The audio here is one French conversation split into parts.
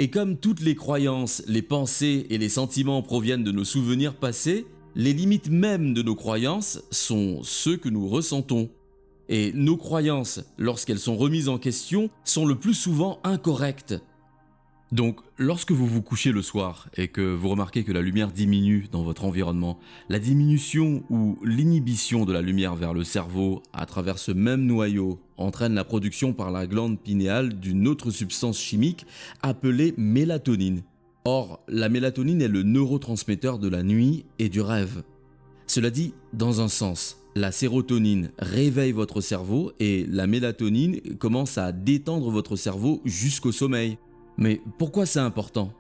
Et comme toutes les croyances, les pensées et les sentiments proviennent de nos souvenirs passés, les limites mêmes de nos croyances sont ceux que nous ressentons. Et nos croyances, lorsqu'elles sont remises en question, sont le plus souvent incorrectes. Donc, lorsque vous vous couchez le soir et que vous remarquez que la lumière diminue dans votre environnement, la diminution ou l'inhibition de la lumière vers le cerveau à travers ce même noyau entraîne la production par la glande pinéale d'une autre substance chimique appelée mélatonine. Or, la mélatonine est le neurotransmetteur de la nuit et du rêve. Cela dit, dans un sens, la sérotonine réveille votre cerveau et la mélatonine commence à détendre votre cerveau jusqu'au sommeil. Mais pourquoi c'est important?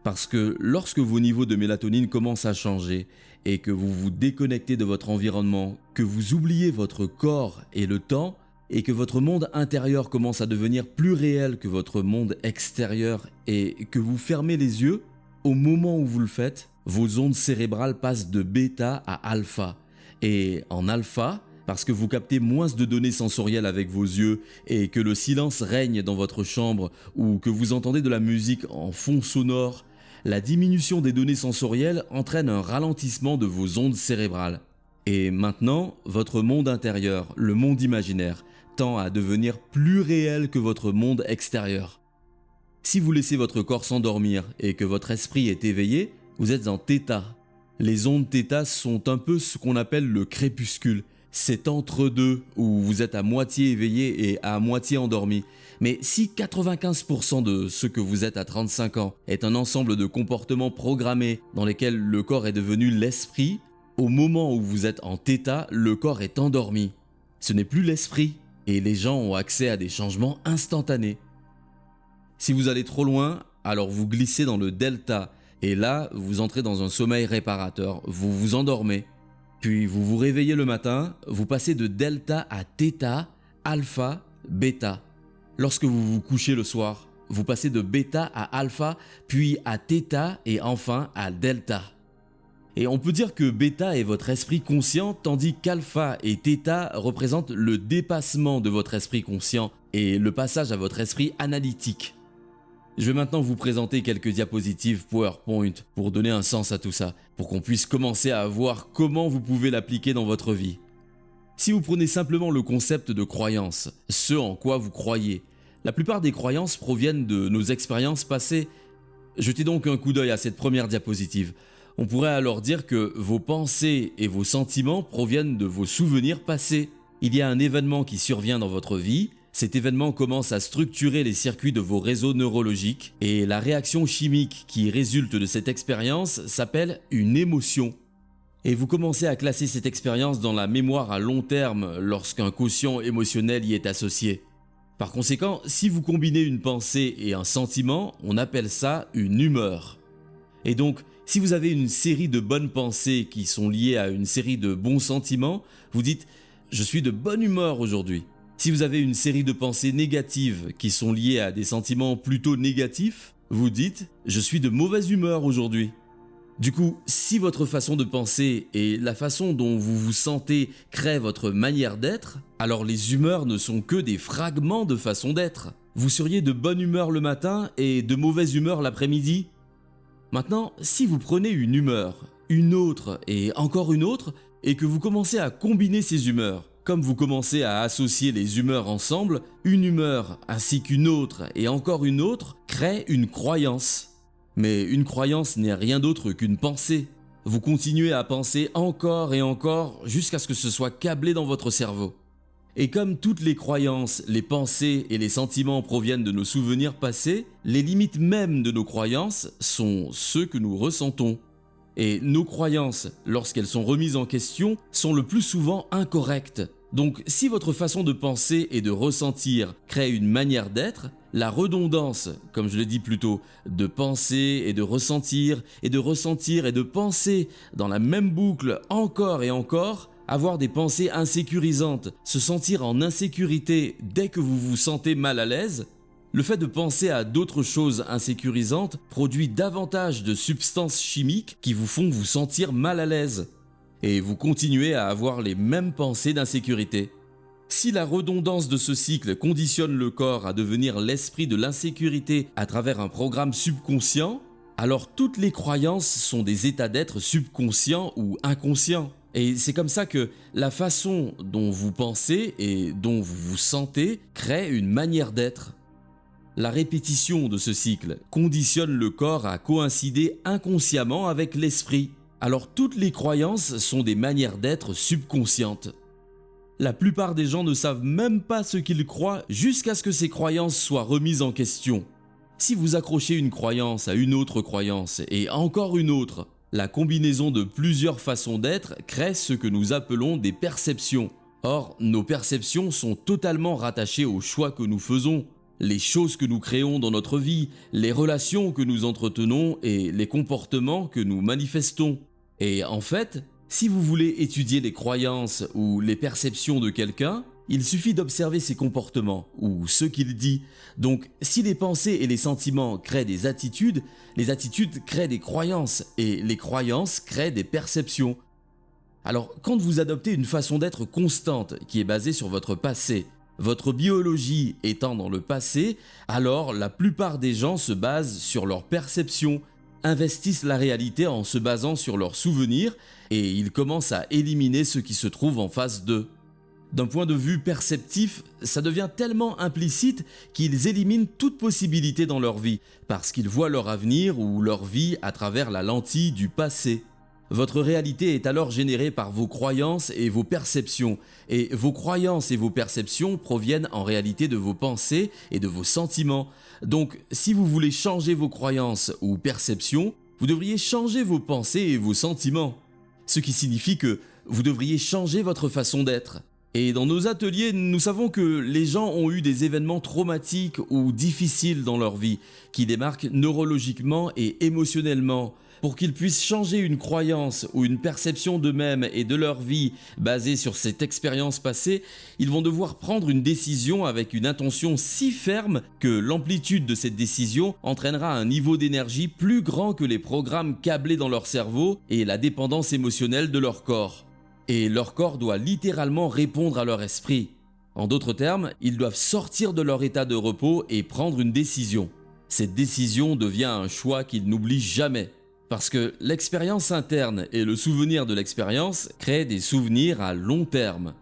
Parce que lorsque vos niveaux de mélatonine commencent à changer et que vous vous déconnectez de votre environnement, que vous oubliez votre corps et le temps, et que votre monde intérieur commence à devenir plus réel que votre monde extérieur et que vous fermez les yeux, au moment où vous le faites, vos ondes cérébrales passent de bêta à alpha. Et en alpha, parce que vous captez moins de données sensorielles avec vos yeux et que le silence règne dans votre chambre ou que vous entendez de la musique en fond sonore, la diminution des données sensorielles entraîne un ralentissement de vos ondes cérébrales. Et maintenant, votre monde intérieur, le monde imaginaire, tend à devenir plus réel que votre monde extérieur. Si vous laissez votre corps s'endormir et que votre esprit est éveillé, vous êtes en θ. Les ondes θ sont un peu ce qu'on appelle le crépuscule. C'est entre deux où vous êtes à moitié éveillé et à moitié endormi. Mais si 95% de ce que vous êtes à 35 ans est un ensemble de comportements programmés dans lesquels le corps est devenu l'esprit, au moment où vous êtes en θ, le corps est endormi. Ce n'est plus l'esprit et les gens ont accès à des changements instantanés. Si vous allez trop loin, alors vous glissez dans le delta et là, vous entrez dans un sommeil réparateur, vous vous endormez. Puis vous vous réveillez le matin, vous passez de delta à θ, alpha, bêta. Lorsque vous vous couchez le soir, vous passez de bêta à alpha, puis à θ et enfin à delta. Et on peut dire que bêta est votre esprit conscient, tandis qu'alpha et θ représentent le dépassement de votre esprit conscient et le passage à votre esprit analytique. Je vais maintenant vous présenter quelques diapositives PowerPoint pour donner un sens à tout ça, pour qu'on puisse commencer à voir comment vous pouvez l'appliquer dans votre vie. Si vous prenez simplement le concept de croyance, ce en quoi vous croyez, la plupart des croyances proviennent de nos expériences passées. Jetez donc un coup d'œil à cette première diapositive. On pourrait alors dire que vos pensées et vos sentiments proviennent de vos souvenirs passés. Il y a un événement qui survient dans votre vie. Cet événement commence à structurer les circuits de vos réseaux neurologiques et la réaction chimique qui résulte de cette expérience s'appelle une émotion. Et vous commencez à classer cette expérience dans la mémoire à long terme lorsqu'un quotient émotionnel y est associé. Par conséquent, si vous combinez une pensée et un sentiment, on appelle ça une humeur. Et donc, si vous avez une série de bonnes pensées qui sont liées à une série de bons sentiments, vous dites « je suis de bonne humeur aujourd'hui ». Si vous avez une série de pensées négatives qui sont liées à des sentiments plutôt négatifs, vous dites « je suis de mauvaise humeur aujourd'hui ». Du coup, si votre façon de penser et la façon dont vous vous sentez créent votre manière d'être, alors les humeurs ne sont que des fragments de façon d'être. Vous seriez de bonne humeur le matin et de mauvaise humeur l'après-midi. Maintenant, si vous prenez une humeur, une autre et encore une autre, et que vous commencez à combiner ces humeurs, comme vous commencez à associer les humeurs ensemble, une humeur ainsi qu'une autre et encore une autre crée une croyance. Mais une croyance n'est rien d'autre qu'une pensée. Vous continuez à penser encore et encore jusqu'à ce que ce soit câblé dans votre cerveau. Et comme toutes les croyances, les pensées et les sentiments proviennent de nos souvenirs passés, les limites mêmes de nos croyances sont ceux que nous ressentons. Et nos croyances, lorsqu'elles sont remises en question, sont le plus souvent incorrectes. Donc si votre façon de penser et de ressentir crée une manière d'être, la redondance, comme je l'ai dit plus tôt, de penser et de ressentir et de ressentir et de penser dans la même boucle encore et encore, avoir des pensées insécurisantes, se sentir en insécurité dès que vous vous sentez mal à l'aise, le fait de penser à d'autres choses insécurisantes produit davantage de substances chimiques qui vous font vous sentir mal à l'aise. Et vous continuez à avoir les mêmes pensées d'insécurité. Si la redondance de ce cycle conditionne le corps à devenir l'esprit de l'insécurité à travers un programme subconscient, alors toutes les croyances sont des états d'être subconscients ou inconscients. Et c'est comme ça que la façon dont vous pensez et dont vous vous sentez crée une manière d'être. La répétition de ce cycle conditionne le corps à coïncider inconsciemment avec l'esprit. Alors toutes les croyances sont des manières d'être subconscientes. La plupart des gens ne savent même pas ce qu'ils croient jusqu'à ce que ces croyances soient remises en question. Si vous accrochez une croyance à une autre croyance et encore une autre, la combinaison de plusieurs façons d'être crée ce que nous appelons des perceptions. Or, nos perceptions sont totalement rattachées aux choix que nous faisons, les choses que nous créons dans notre vie, les relations que nous entretenons et les comportements que nous manifestons. Et en fait, si vous voulez étudier les croyances ou les perceptions de quelqu'un, il suffit d'observer ses comportements ou ce qu'il dit. Donc, si les pensées et les sentiments créent des attitudes, les attitudes créent des croyances et les croyances créent des perceptions. Alors, quand vous adoptez une façon d'être constante qui est basée sur votre passé, votre biologie étant dans le passé, alors la plupart des gens se basent sur leurs perceptions, investissent la réalité en se basant sur leurs souvenirs et ils commencent à éliminer ce qui se trouve en face d'eux. D'un point de vue perceptif, ça devient tellement implicite qu'ils éliminent toute possibilité dans leur vie, parce qu'ils voient leur avenir ou leur vie à travers la lentille du passé. Votre réalité est alors générée par vos croyances et vos perceptions, et vos croyances et vos perceptions proviennent en réalité de vos pensées et de vos sentiments. Donc, si vous voulez changer vos croyances ou perceptions, vous devriez changer vos pensées et vos sentiments. Ce qui signifie que vous devriez changer votre façon d'être. Et dans nos ateliers, nous savons que les gens ont eu des événements traumatiques ou difficiles dans leur vie, qui les marquent neurologiquement et émotionnellement. Pour qu'ils puissent changer une croyance ou une perception d'eux-mêmes et de leur vie basée sur cette expérience passée, ils vont devoir prendre une décision avec une intention si ferme que l'amplitude de cette décision entraînera un niveau d'énergie plus grand que les programmes câblés dans leur cerveau et la dépendance émotionnelle de leur corps. Et leur corps doit littéralement répondre à leur esprit. En d'autres termes, ils doivent sortir de leur état de repos et prendre une décision. Cette décision devient un choix qu'ils n'oublient jamais. Parce que l'expérience interne et le souvenir de l'expérience créent des souvenirs à long terme.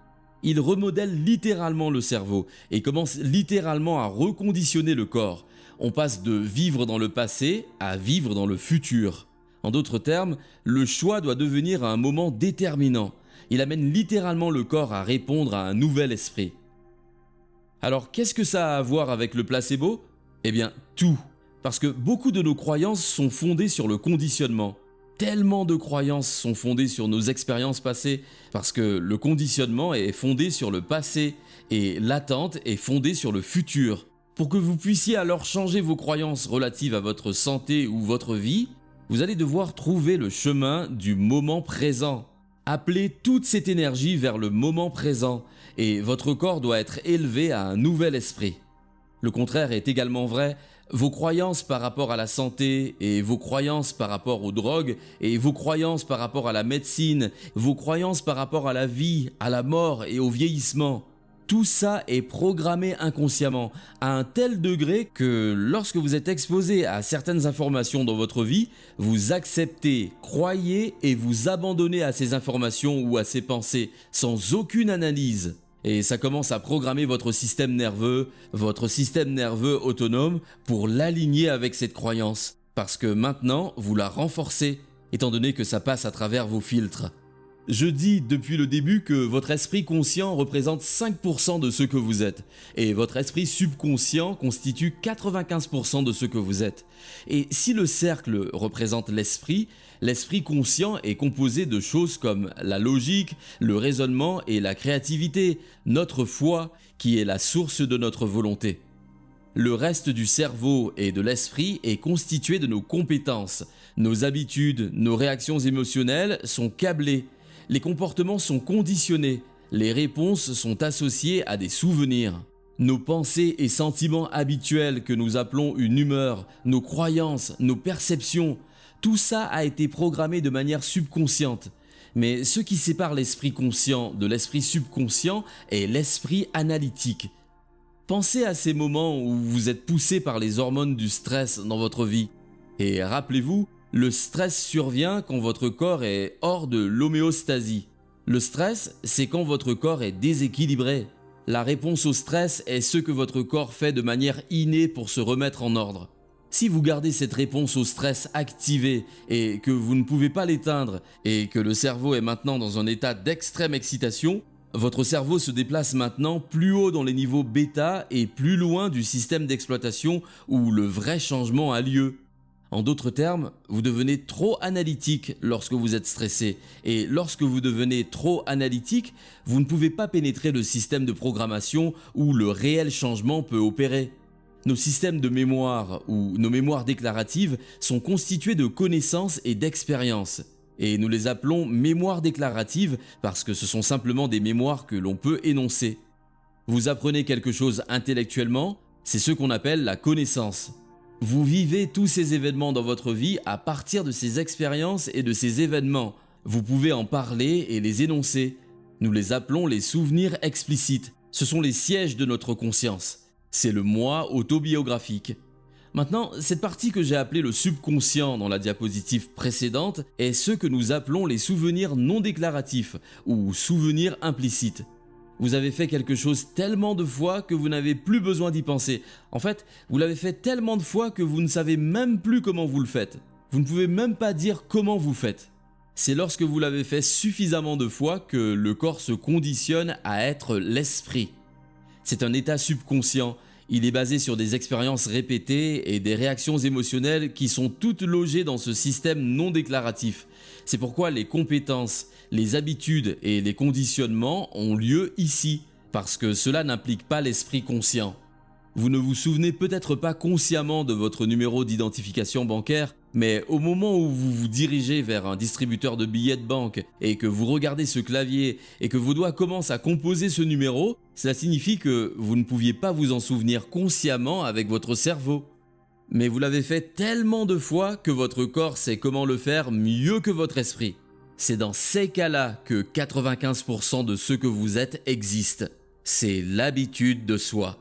Ils remodèlent littéralement le cerveau et commencent littéralement à reconditionner le corps. On passe de vivre dans le passé à vivre dans le futur. En d'autres termes, le choix doit devenir un moment déterminant. Il amène littéralement le corps à répondre à un nouvel esprit. Alors, qu'est-ce que ça a à voir avec le placebo ? Eh bien, tout. Parce que beaucoup de nos croyances sont fondées sur le conditionnement. Tellement de croyances sont fondées sur nos expériences passées, parce que le conditionnement est fondé sur le passé et l'attente est fondée sur le futur. Pour que vous puissiez alors changer vos croyances relatives à votre santé ou votre vie, vous allez devoir trouver le chemin du moment présent. Appelez toute cette énergie vers le moment présent et votre corps doit être élevé à un nouvel esprit. Le contraire est également vrai. Vos croyances par rapport à la santé et vos croyances par rapport aux drogues et vos croyances par rapport à la médecine, vos croyances par rapport à la vie, à la mort et au vieillissement, tout ça est programmé inconsciemment à un tel degré que lorsque vous êtes exposé à certaines informations dans votre vie, vous acceptez, croyez et vous abandonnez à ces informations ou à ces pensées sans aucune analyse. Et ça commence à programmer votre système nerveux autonome pour l'aligner avec cette croyance. Parce que maintenant, vous la renforcez, étant donné que ça passe à travers vos filtres. Je dis depuis le début que votre esprit conscient représente 5% de ce que vous êtes, et votre esprit subconscient constitue 95% de ce que vous êtes. Et si le cercle représente l'esprit conscient est composé de choses comme la logique, le raisonnement et la créativité, notre foi qui est la source de notre volonté. Le reste du cerveau et de l'esprit est constitué de nos compétences. Nos habitudes, nos réactions émotionnelles sont câblées. Les comportements sont conditionnés. Les réponses sont associées à des souvenirs. Nos pensées et sentiments habituels que nous appelons une humeur, nos croyances, nos perceptions, tout ça a été programmé de manière subconsciente. Mais ce qui sépare l'esprit conscient de l'esprit subconscient est l'esprit analytique. Pensez à ces moments où vous êtes poussé par les hormones du stress dans votre vie. Et rappelez-vous, le stress survient quand votre corps est hors de l'homéostasie. Le stress, c'est quand votre corps est déséquilibré. La réponse au stress est ce que votre corps fait de manière innée pour se remettre en ordre. Si vous gardez cette réponse au stress activée et que vous ne pouvez pas l'éteindre et que le cerveau est maintenant dans un état d'extrême excitation, votre cerveau se déplace maintenant plus haut dans les niveaux bêta et plus loin du système d'exploitation où le vrai changement a lieu. En d'autres termes, vous devenez trop analytique lorsque vous êtes stressé. Et lorsque vous devenez trop analytique, vous ne pouvez pas pénétrer le système de programmation où le réel changement peut opérer. Nos systèmes de mémoire ou nos mémoires déclaratives sont constitués de connaissances et d'expériences. Et nous les appelons mémoires déclaratives parce que ce sont simplement des mémoires que l'on peut énoncer. Vous apprenez quelque chose intellectuellement, c'est ce qu'on appelle la connaissance. Vous vivez tous ces événements dans votre vie à partir de ces expériences et de ces événements. Vous pouvez en parler et les énoncer. Nous les appelons les souvenirs explicites. Ce sont les sièges de notre conscience. C'est le moi autobiographique. Maintenant, cette partie que j'ai appelée le subconscient dans la diapositive précédente est ce que nous appelons les souvenirs non déclaratifs ou souvenirs implicites. Vous avez fait quelque chose tellement de fois que vous n'avez plus besoin d'y penser. En fait, vous l'avez fait tellement de fois que vous ne savez même plus comment vous le faites. Vous ne pouvez même pas dire comment vous faites. C'est lorsque vous l'avez fait suffisamment de fois que le corps se conditionne à être l'esprit. C'est un état subconscient. Il est basé sur des expériences répétées et des réactions émotionnelles qui sont toutes logées dans ce système non déclaratif. C'est pourquoi les compétences, les habitudes et les conditionnements ont lieu ici, parce que cela n'implique pas l'esprit conscient. Vous ne vous souvenez peut-être pas consciemment de votre numéro d'identification bancaire, mais au moment où vous vous dirigez vers un distributeur de billets de banque et que vous regardez ce clavier et que vos doigts commencent à composer ce numéro, cela signifie que vous ne pouviez pas vous en souvenir consciemment avec votre cerveau. Mais vous l'avez fait tellement de fois que votre corps sait comment le faire mieux que votre esprit. C'est dans ces cas-là que 95% de ce que vous êtes existe. C'est l'habitude de soi.